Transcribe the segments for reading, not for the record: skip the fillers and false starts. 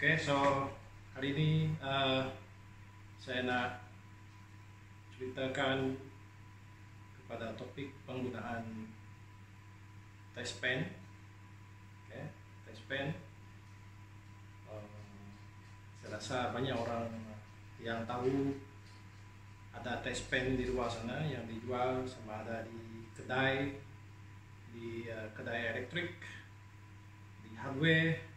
Oke, so hari ini saya nak ceritakan kepada topik penggunaan test pen. Oke, test pen. Saya rasa banyak orang yang tahu ada test pen di luar sana yang dijual, sama ada di kedai, kedai elektrik, di hardware,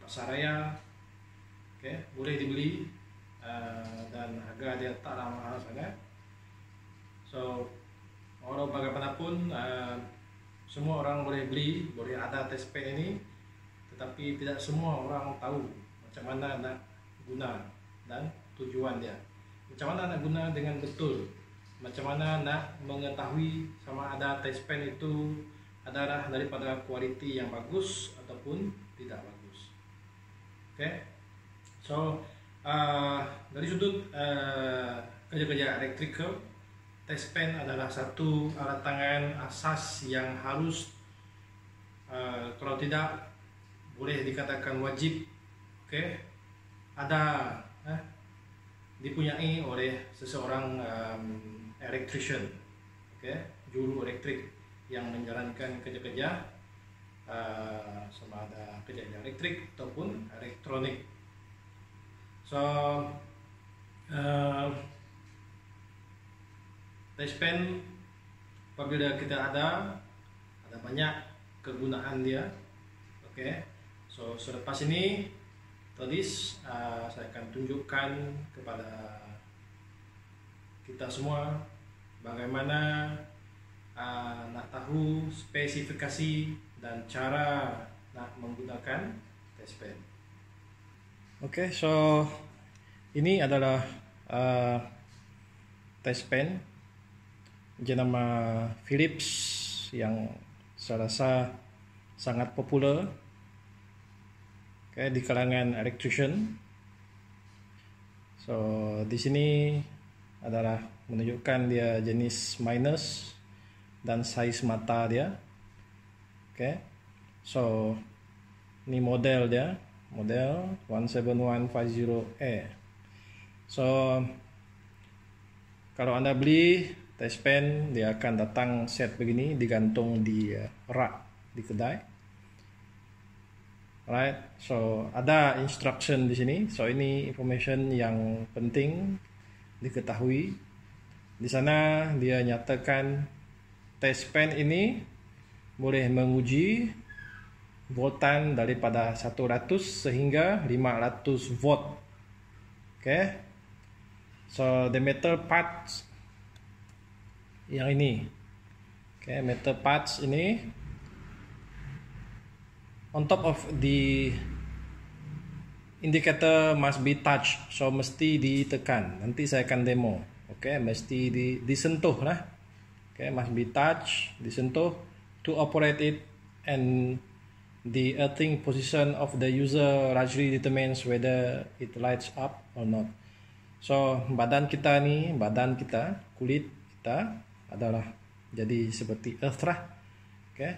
pasaraya. Oke, boleh dibeli dan harga dia taklah mahal sangat. So, walau bagaimanapun semua orang boleh beli, boleh ada test pen ini, tetapi tidak semua orang tahu macam mana nak guna dan tujuan dia. Macam mana nak guna dengan betul, macam mana nak mengetahui sama ada test pen itu adalah daripada kualiti yang bagus ataupun tidak bagus. Okay, so dari sudut kerja-kerja elektrikal, test pen adalah satu alat tangan asas yang harus, kalau tidak boleh dikatakan wajib, okay, ada dipunyai oleh seseorang electrician, okay, juru elektrik yang menjalankan kerja-kerja sama ada kerja elektrik ataupun elektronik. So, test pen apabila kita ada banyak kegunaan dia. Oke, so selepas ini tulis saya akan tunjukkan kepada kita semua bagaimana nak tahu spesifikasi dan cara nak menggunakan test pen. Oke, so ini adalah test pen jenama Philips yang saya rasa sangat popular, di kalangan electrician. So di sini adalah menunjukkan dia jenis minus dan size mata dia. Oke, so ini model dia, model 17150A. So kalau Anda beli test pen, dia akan datang set begini, digantung di rak di kedai. Alright, so ada instruction di sini. So ini information yang penting diketahui. Di sana dia nyatakan test pen ini boleh menguji voltan daripada 100 sehingga 500 volt. Okay, so the metal parts yang ini, okay, metal parts ini on top of the indicator must be touched, so mesti ditekan. Nanti saya akan demo. Okay, mesti disentuh lah. Okay, must be touched, disentuh to operate it, and the earthing position of the user largely determines whether it lights up or not. So badan kita, kulit kita adalah jadi seperti earth lah. Okay,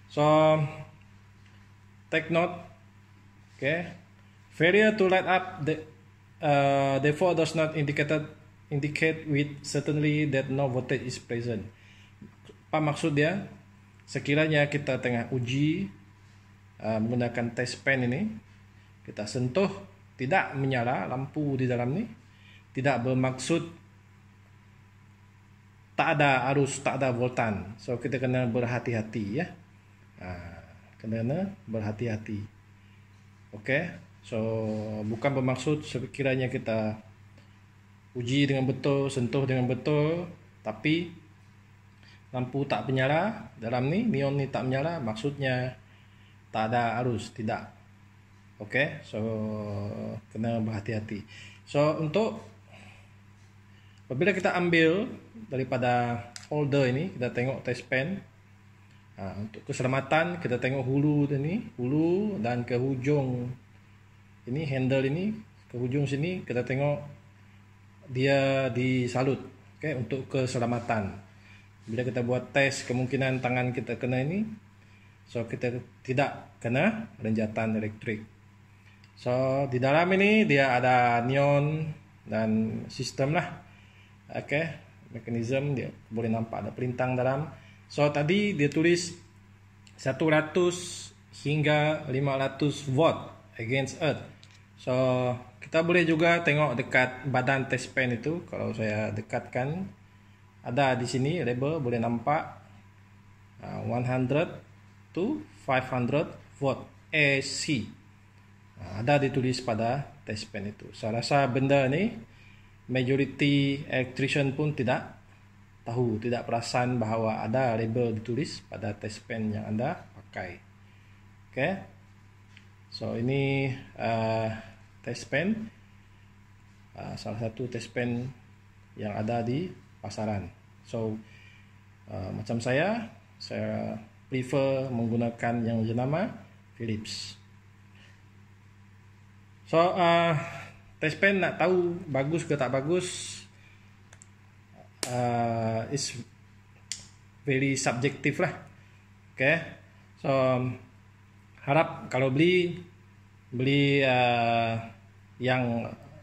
so take note. Okay, failure to light up therefore does not indicate with certainty that no voltage is present. Apa maksud dia? Sekiranya kita tengah uji menggunakan test pen ini, kita sentuh tidak menyala lampu di dalam ni, tidak bermaksud tak ada arus, tak ada voltan. So kita kena berhati-hati ya. Kena berhati-hati. Okay, so bukan bermaksud sekiranya kita uji dengan betul, sentuh dengan betul, tapi lampu tak menyala dalam ni, neon ni tak menyala, maksudnya tak ada arus, tidak. Oke, so kena berhati-hati. So untuk apabila kita ambil daripada holder ini, kita tengok test pen. Untuk keselamatan kita tengok hulu dan ke hujung ini, handle ini ke hujung sini, kita tengok dia disalut. Oke, untuk keselamatan. Bila kita buat tes, kemungkinan tangan kita kena ini. So kita tidak kena renjatan elektrik. So di dalam ini dia ada neon dan sistem lah. Mekanisme dia boleh nampak ada pelintang dalam. So tadi dia tulis 100 hingga 500 volt against earth. So kita boleh juga tengok dekat badan test pen itu. Kalau saya dekatkan, ada di sini label boleh nampak 100 to 500 volt AC. Ada ditulis pada test pen itu. Saya rasa benda ni majority electrician pun tidak tahu, tidak perasan bahawa ada label ditulis pada test pen yang anda pakai. So ini test pen, salah satu test pen yang ada di pasaran. So macam saya prefer menggunakan yang bernama Philips. So test pen nak tahu bagus ke tak bagus, is very subjektif lah. So harap kalau beli yang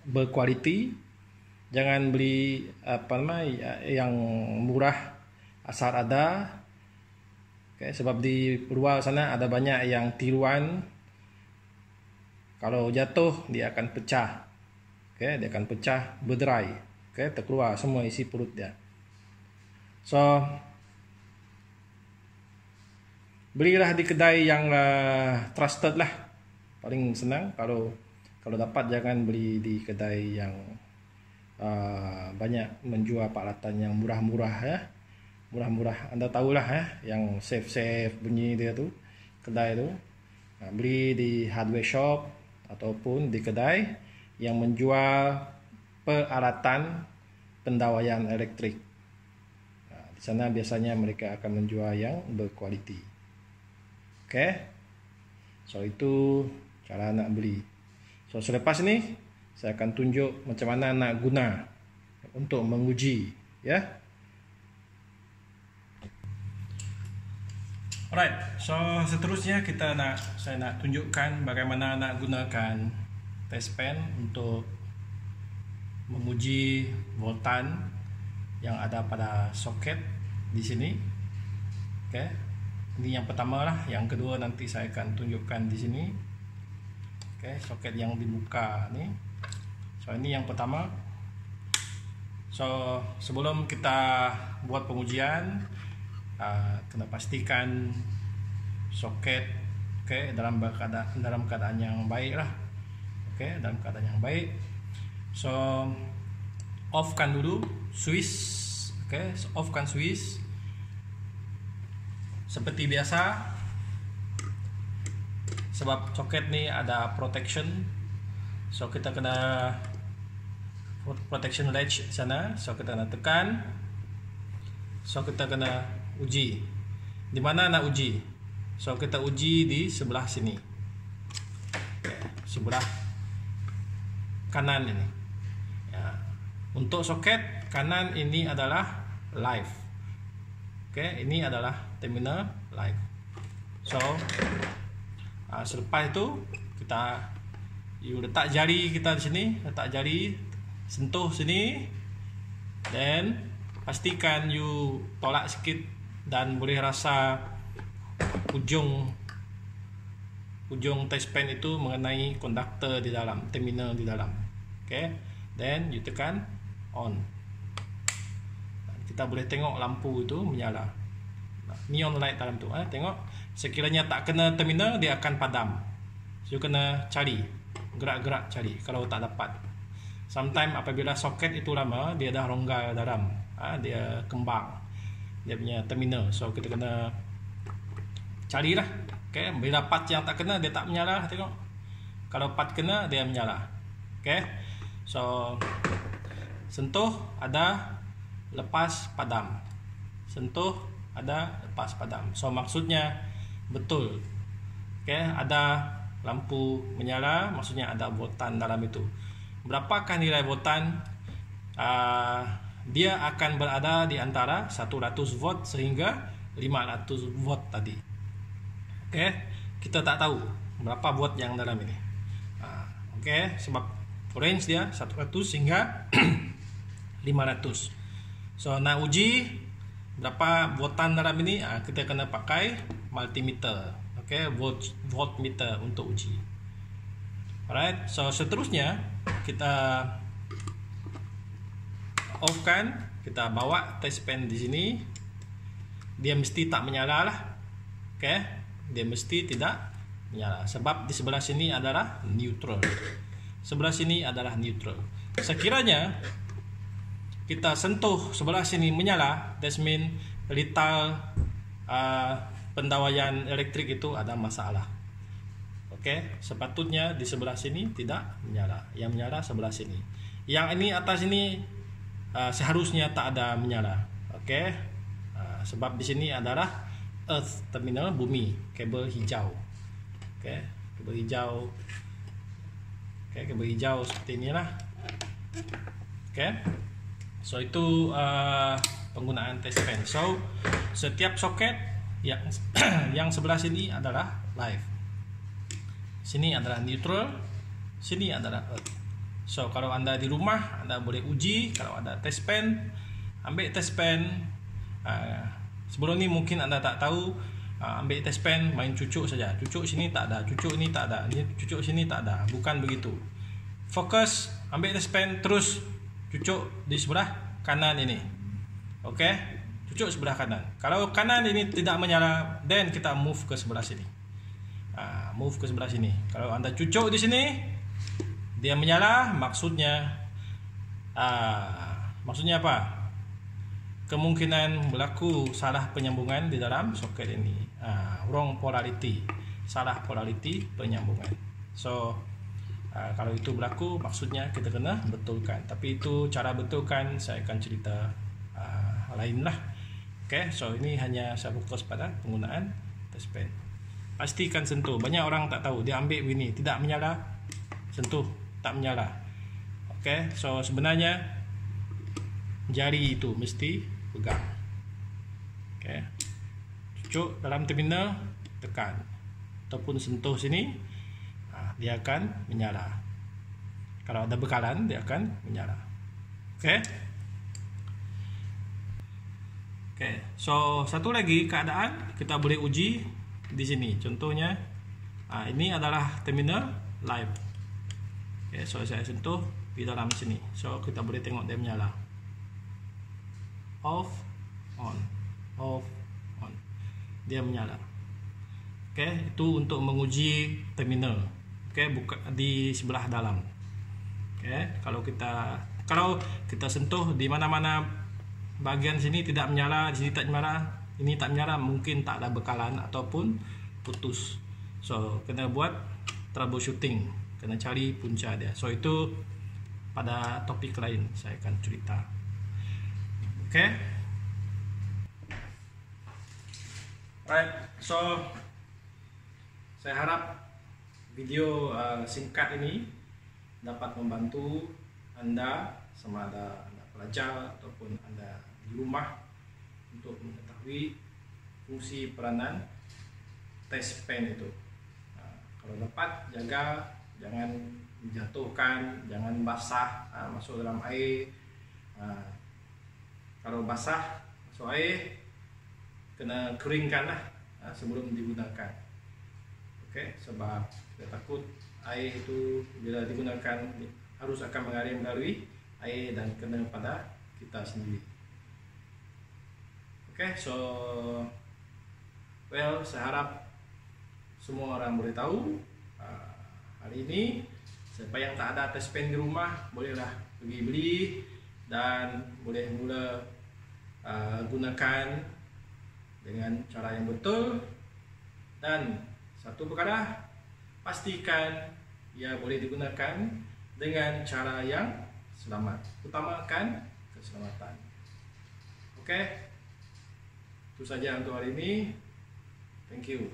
berkualiti, jangan beli yang murah asal ada. Sebab di luar sana ada banyak yang tiruan. Kalau jatuh dia akan pecah. Dia akan pecah, berderai. Terkeluar semua isi perut dia. So belilah di kedai yang trusted lah. Paling senang kalau dapat, jangan beli di kedai yang banyak menjual peralatan yang murah-murah ya. Murah-murah, anda tahulah yang safe bunyi dia tu, kedai tu. Beli di hardware shop ataupun di kedai yang menjual peralatan pendawaian elektrik. Di sana biasanya mereka akan menjual yang berkualiti. So itu cara nak beli. So selepas ni saya akan tunjuk macam mana nak guna untuk menguji ya. Alright, so seterusnya saya nak tunjukkan bagaimana nak gunakan test pen untuk menguji voltan yang ada pada soket di sini. Ini yang pertama lah, yang kedua nanti saya akan tunjukkan di sini. Soket yang dibuka ni. So ini yang pertama. So sebelum kita buat pengujian, kena pastikan soket dalam keadaan yang baik lah. Dalam keadaan yang baik. So offkan dulu switch. Offkan switch seperti biasa. Sebab soket ni ada protection, so kita kena protection latch sana. So kita kena tekan. So kita kena uji. Di mana nak uji? So kita uji di sebelah sini. Sebelah kanan ini. Untuk soket kanan ini adalah live. Ini adalah terminal live. So selepas itu kita letak jari kita di sini, sentuh sini, dan pastikan you tolak sikit dan boleh rasa ujung test pen itu mengenai konduktor di dalam, terminal di dalam. Then you tekan on. Kita boleh tengok lampu itu menyala, neon light dalam tu. Tengok, sekiranya tak kena terminal dia akan padam. So you kena cari, gerak-gerak cari kalau tak dapat. Sometimes apabila soket itu lama, dia dah rongga dalam, dia kembang dia punya terminal. So kita kena carilah. Bila part yang tak kena dia tak menyala, tengok. Kalau part kena dia menyala. So sentuh ada, lepas padam. Sentuh ada, lepas padam. So maksudnya betul. Ada lampu menyala, maksudnya ada voltan dalam itu. Berapakah nilai voltan? Dia akan berada di antara 100 volt sehingga 500 volt tadi. Oke, kita tak tahu berapa watt yang dalam ini. Oke, sebab range dia 100 hingga 500. So nak uji berapa voltan dalam ini, kita kena pakai multimeter. Oke, voltmeter untuk uji. Alright, so seterusnya kita off kan, kita bawa test pen di sini. Dia mesti tak menyala lah. Oke, dia mesti tidak menyala sebab di sebelah sini adalah neutral. Sebelah sini adalah neutral. Sekiranya kita sentuh sebelah sini menyala, that means lethal pendawaian elektrik itu ada masalah. Oke, sepatutnya di sebelah sini tidak menyala. Yang menyala sebelah sini. Yang ini atas ini seharusnya tak ada menyala. Oke, sebab di sini adalah earth terminal, bumi, kabel hijau. Oke, kabel hijau. Oke, kabel hijau seperti inilah. Oke, so itu penggunaan test pen. So setiap soket yang sebelah sini adalah live, sini adalah neutral, sini adalah earth. So kalau Anda di rumah, Anda boleh uji. Kalau ada test pen, ambil test pen. Sebelum ni mungkin Anda tak tahu, ambil test pen, main cucuk saja. Cucuk sini tak ada, cucuk ini tak ada, cucuk sini tak ada. Bukan begitu. Fokus, ambil test pen, terus cucuk di sebelah kanan ini. Oke, cucuk sebelah kanan. Kalau kanan ini tidak menyala, then kita move ke sebelah sini. Move ke sebelah sini. Kalau Anda cucuk di sini, dia menyala, maksudnya apa? Kemungkinan berlaku salah penyambungan di dalam soket ini, wrong polarity, salah polarity penyambungan. So kalau itu berlaku, maksudnya kita kena betulkan. Tapi itu cara betulkan saya akan cerita lain lah. Okay, so ini hanya saya fokus pada penggunaan test pen. Pastikan sentuh. Banyak orang tak tahu, dia ambil begini, tidak menyala, sentuh, tak menyala. Okay, so sebenarnya jari itu mesti pegang. Oke, cucuk dalam terminal, tekan ataupun sentuh sini, dia akan menyala. Kalau ada bekalan, dia akan menyala. Oke. So satu lagi keadaan kita boleh uji di sini. Contohnya, ini adalah terminal live. Oke, so saya sentuh di dalam sini. So kita boleh tengok dia menyala. Off, on, off, on, dia menyala. Oke, itu untuk menguji terminal. Oke, buka di sebelah dalam. Oke, kalau kita sentuh di mana-mana bagian sini tidak menyala, di sini tak menyala, ini tak menyala, mungkin tak ada bekalan ataupun putus. So kena buat troubleshooting, kena cari punca dia. So itu pada topik lain saya akan cerita. Oke. Right, so saya harap video singkat ini dapat membantu Anda, sama ada Anda pelajar ataupun Anda di rumah, untuk mengetahui fungsi peranan test pen itu. Kalau dapat, jaga, jangan dijatuhkan, jangan basah, masuk dalam air. Kalau basah masuk air, kena keringkan lah sebelum digunakan. Oke, sebab kita takut air itu bila digunakan harus akan mengalir melalui air dan kena pada kita sendiri. Oke, so saya harap semua orang boleh tahu. Hari ini siapa yang tak ada test pen di rumah, bolehlah pergi beli dan boleh mula gunakan dengan cara yang betul. Dan satu perkara, pastikan ia boleh digunakan dengan cara yang selamat. Utamakan keselamatan. Oke, itu saja untuk hari ini. Thank you.